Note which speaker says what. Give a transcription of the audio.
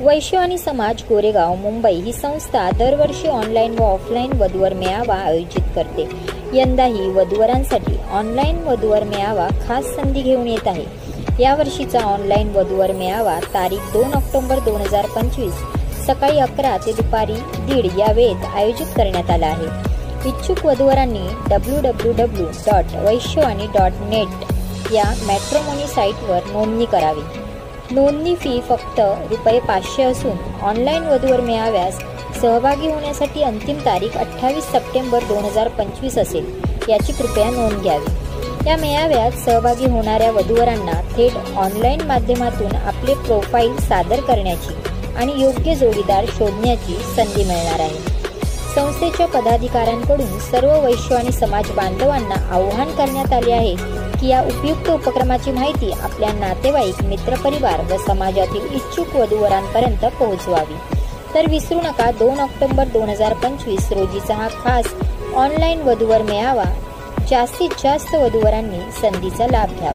Speaker 1: वैश्य आणि समाज गोरेगाव मुंबई ही संस्था दरवर्षी ऑनलाईन व ऑफलाईन वधूवर मेळावा आयोजित करते। यंदाही वधूवरांसाठी ऑनलाईन वधूवर मेळावा खास संधी घेऊन येत आहे। यावर्षीचा ऑनलाईन वधूवर मेळावा तारीख 2 ऑक्टोबर 2025 सकाळी 11 ते दुपारी 1:30 या वेळेत आयोजित करण्यात आला आहे। इच्छुक वधूवरांनी www.vaishyawani.net या मॅट्रिमोनी साईटवर नोंदणी करावी। नोंदणी फी फक्त ₹500 असून ऑनलाईन वधूवर मेळाव्यास सहभागी होण्यासाठी अंतिम तारीख 28 सप्टेंबर 2025 असेल, याची कृपया नोंद घ्यावी। या मेळाव्यात सहभागी होणाऱ्या वधूवरांना थेट ऑनलाईन माध्यमातून आपले प्रोफाईल सादर करण्याची आणि योग्य जोडीदार शोधण्याची संधी मिळणार आहे। संस्थेच्या पदाधिकाऱ्यांकडून सर्व वैश्य आणि समाज बांधवांना आवाहन करण्यात आले आहे की या उपयुक्त उपक्रमाची माहिती आपल्या नातेवाईक, मित्रपरिवार व समाजातील इच्छुक वधूवरांपर्यंत पोहोचवावी। तर विसरू नका 2 ऑक्टोबर 2025 रोजीचा हा खास ऑनलाईन वधूवर मेळावा जास्तीत जास्त वधूवरांनी संधीचा लाभ घ्यावा।